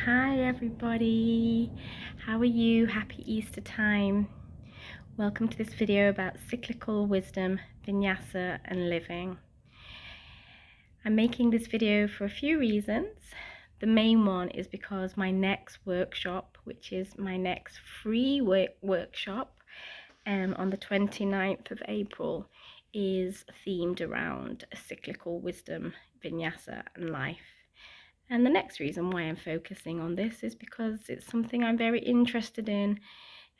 Hi everybody, how are you? Happy Easter time. Welcome to this video about cyclical wisdom, vinyasa and living. I'm making this video for a few reasons. The main one is because my next workshop, which is my next free workshop on the 29th of April, is themed around cyclical wisdom, vinyasa and life. And the next reason why I'm focusing on this is because it's something I'm very interested in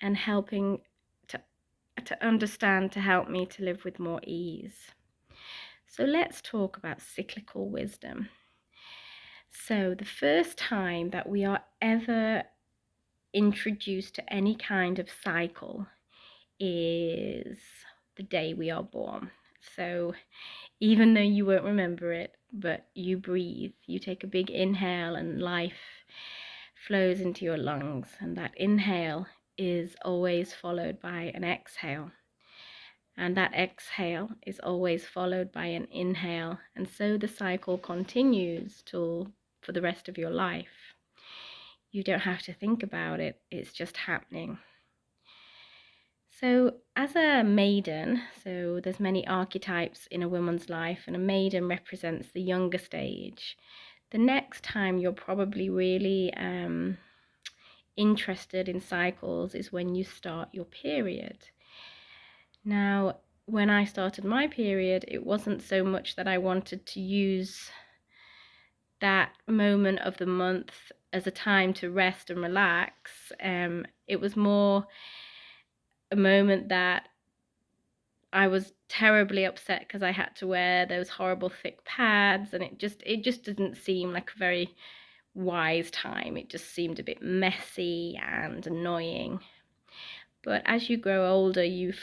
and helping to understand, to help me to live with more ease. So let's talk about cyclical wisdom. So the first time that we are ever introduced to any kind of cycle is the day we are born. So even though you won't remember it, but you breathe, you take a big inhale and life flows into your lungs, and that inhale is always followed by an exhale, and that exhale is always followed by an inhale, and so the cycle continues for the rest of your life. You don't have to think about it, it's just happening. So as a maiden, so there's many archetypes in a woman's life, and a maiden represents the younger stage. The next time you're probably really interested in cycles is when you start your period. Now, when I started my period, it wasn't so much that I wanted to use that moment of the month as a time to rest and relax. It was more a moment that I was terribly upset because I had to wear those horrible thick pads, and it just didn't seem like a very wise time. It just seemed a bit messy and annoying. But as you grow older, you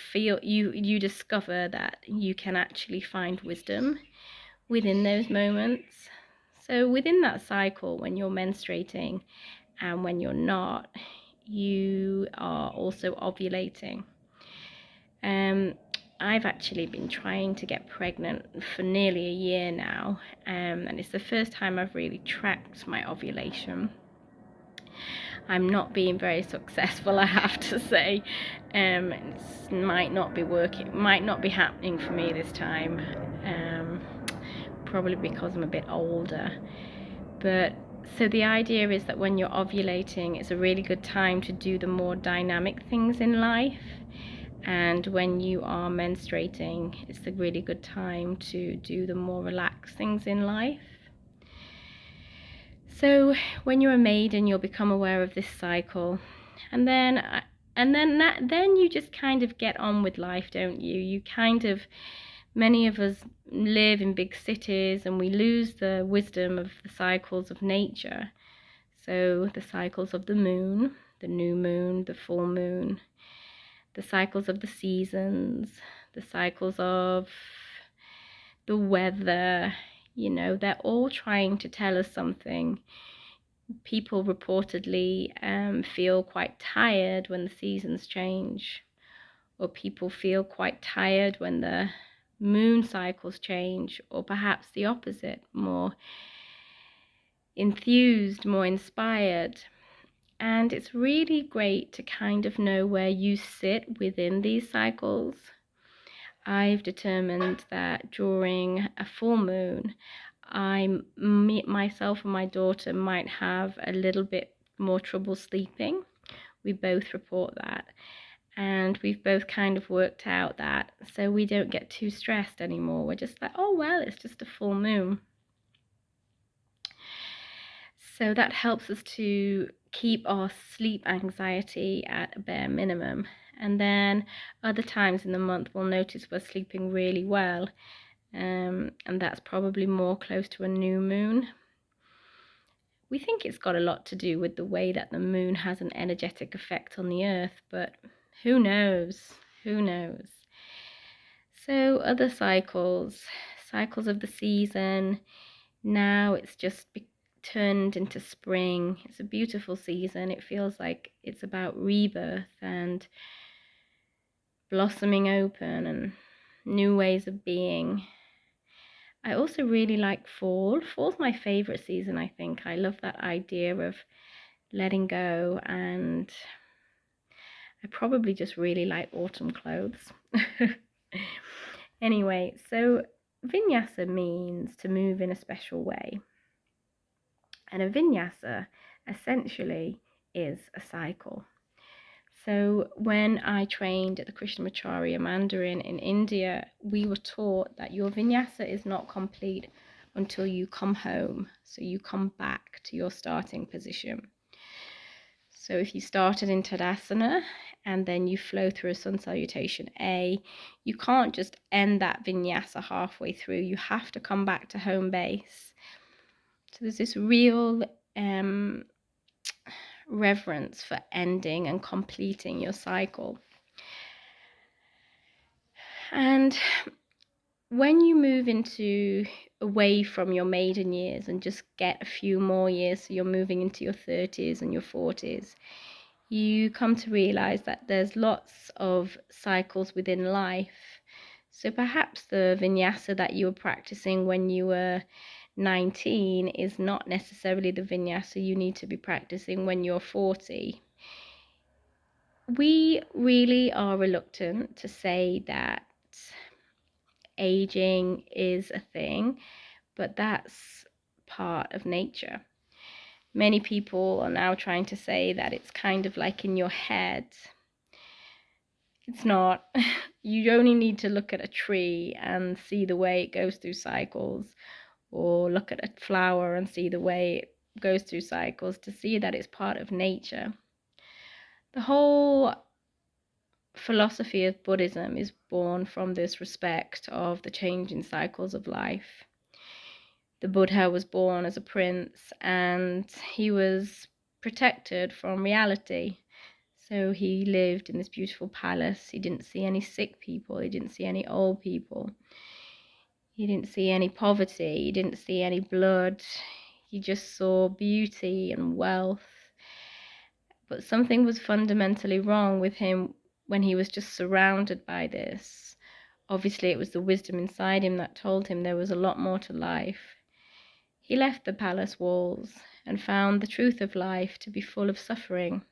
discover that you can actually find wisdom within those moments. So within that cycle, when you're menstruating and when you're not, you are also ovulating. I've actually been trying to get pregnant for nearly a year now, and it's the first time I've really tracked my ovulation. I'm not being very successful, I have to say. It might not be working, might not be happening for me this time, probably because I'm a bit older. But so the idea is that when you're ovulating, it's a really good time to do the more dynamic things in life. And when you are menstruating, it's a really good time to do the more relaxed things in life. So when you're a maiden, you'll become aware of this cycle, and then you just kind of get on with life, don't you? You kind of, many of us live in big cities and we lose the wisdom of the cycles of nature. So the cycles of the moon, the new moon, the full moon, the cycles of the seasons, the cycles of the weather, they're all trying to tell us something. People reportedly feel quite tired when the seasons change, or people feel quite tired when the moon cycles change, or perhaps the opposite, more enthused, more inspired. And it's really great to kind of know where you sit within these cycles. I've determined that during a full moon, myself and my daughter might have a little bit more trouble sleeping. We both report that. And we've both kind of worked out that, so we don't get too stressed anymore. We're just like, oh, well, it's just a full moon. So that helps us to keep our sleep anxiety at a bare minimum. And then other times in the month, we'll notice we're sleeping really well. And that's probably more close to a new moon. We think it's got a lot to do with the way that the moon has an energetic effect on the earth, but who knows? Who knows? So other cycles of the season. Now it's just turned into spring. It's a beautiful season. It feels like it's about rebirth and blossoming open and new ways of being. I also really like fall. Fall's my favorite season, I think. I love that idea of letting go, and I probably just really like autumn clothes. Anyway, so vinyasa means to move in a special way. And a vinyasa essentially is a cycle. So when I trained at the Krishnamacharya Mandarin in India, we were taught that your vinyasa is not complete until you come home. So you come back to your starting position. So if you started in Tadasana and then you flow through a sun salutation A, you can't just end that vinyasa halfway through. You have to come back to home base. So there's this real reverence for ending and completing your cycle. And when you move away from your maiden years and just get a few more years, so you're moving into your 30s and your 40s, you come to realize that there's lots of cycles within life. So perhaps the vinyasa that you were practicing when you were 19 is not necessarily the vinyasa you need to be practicing when you're 40. We really are reluctant to say that aging is a thing, but that's part of nature. Many people are now trying to say that it's kind of like in your head. It's not. You only need to look at a tree and see the way it goes through cycles, or look at a flower and see the way it goes through cycles to see that it's part of nature. The whole philosophy of Buddhism is born from this respect of the changing cycles of life. The Buddha was born as a prince and he was protected from reality. So he lived in this beautiful palace. He didn't see any sick people. He didn't see any old people. He didn't see any poverty. He didn't see any blood. He just saw beauty and wealth. But something was fundamentally wrong with him when he was just surrounded by this. Obviously, it was the wisdom inside him that told him there was a lot more to life. He left the palace walls and found the truth of life to be full of suffering,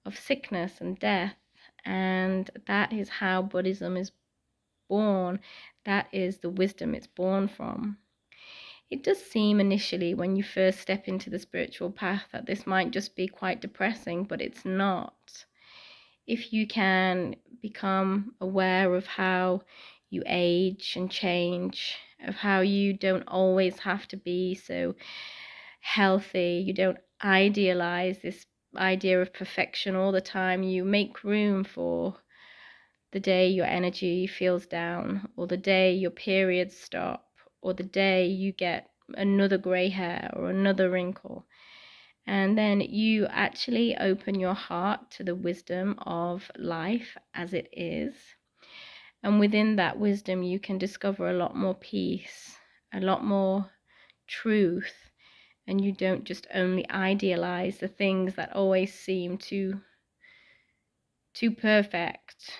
of sickness and death, and that is how Buddhism is born. That is the wisdom it's born from. It does seem initially when you first step into the spiritual path that this might just be quite depressing, but it's not. If you can become aware of how you age and change, of how you don't always have to be so healthy, you don't idealize this idea of perfection all the time, you make room for the day your energy feels down, or the day your periods stop, or the day you get another gray hair or another wrinkle. And then you actually open your heart to the wisdom of life as it is. And within that wisdom, you can discover a lot more peace, a lot more truth. And you don't just only idealize the things that always seem too perfect,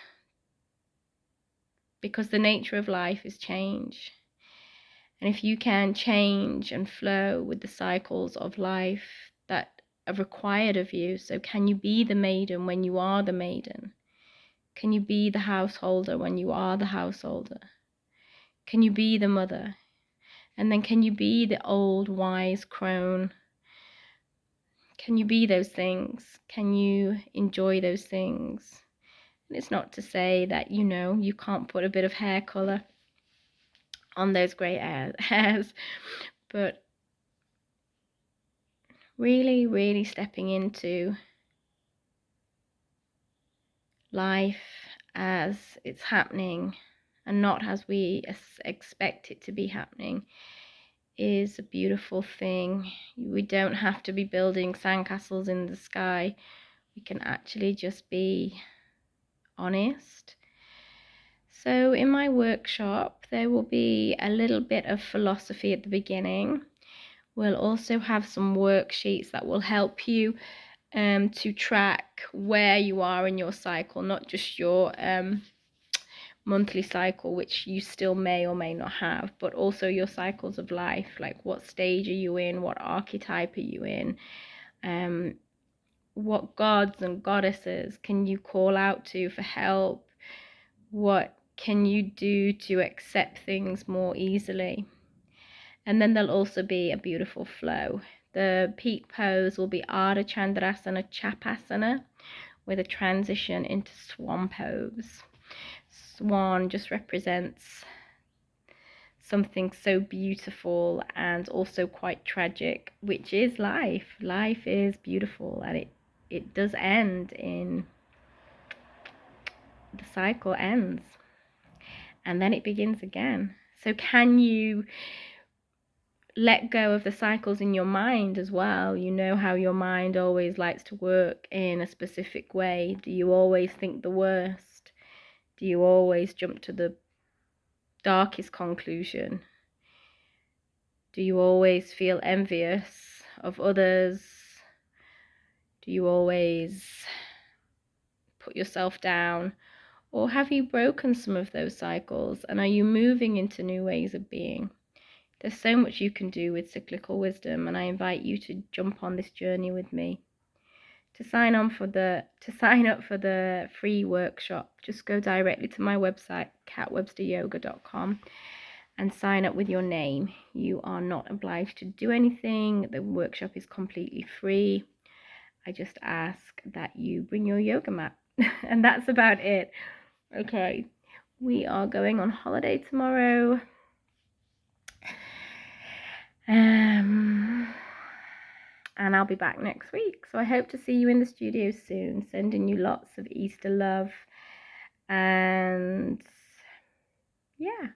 because the nature of life is change. And if you can change and flow with the cycles of life that are required of you, so can you be the maiden when you are the maiden? Can you be the householder when you are the householder? Can you be the mother? And then can you be the old wise crone? Can you be those things? Can you enjoy those things? And it's not to say that, you can't put a bit of hair color on those grey hairs, but really, really stepping into life as it's happening and not as we expect it to be happening is a beautiful thing. We don't have to be building sandcastles in the sky. We can actually just be honest. So in my workshop, there will be a little bit of philosophy at the beginning. We'll also have some worksheets that will help you to track where you are in your cycle, not just your monthly cycle, which you still may or may not have, but also your cycles of life, like what stage are you in, what archetype are you in, what gods and goddesses can you call out to for help, what can you do to accept things more easily. And then there'll also be a beautiful flow. The peak pose will be Ardha Chandrasana Chapasana, with a transition into swan pose. Swan just represents something so beautiful and also quite tragic, which is life. Life is beautiful, and it does end in, the cycle ends and then it begins again. So can you let go of the cycles in your mind as well? You know how your mind always likes to work in a specific way. Do you always think the worst? Do you always jump to the darkest conclusion? Do you always feel envious of others? Do you always put yourself down? Or have you broken some of those cycles, and are you moving into new ways of being? There's so much you can do with cyclical wisdom, and I invite you to jump on this journey with me. To sign up for the free workshop, just go directly to my website, katwebsteryoga.com, and sign up with your name. You are not obliged to do anything. The workshop is completely free. I just ask that you bring your yoga mat, and that's about it. Okay, we are going on holiday tomorrow. And I'll be back next week. So I hope to see you in the studio soon. Sending you lots of Easter love. And yeah.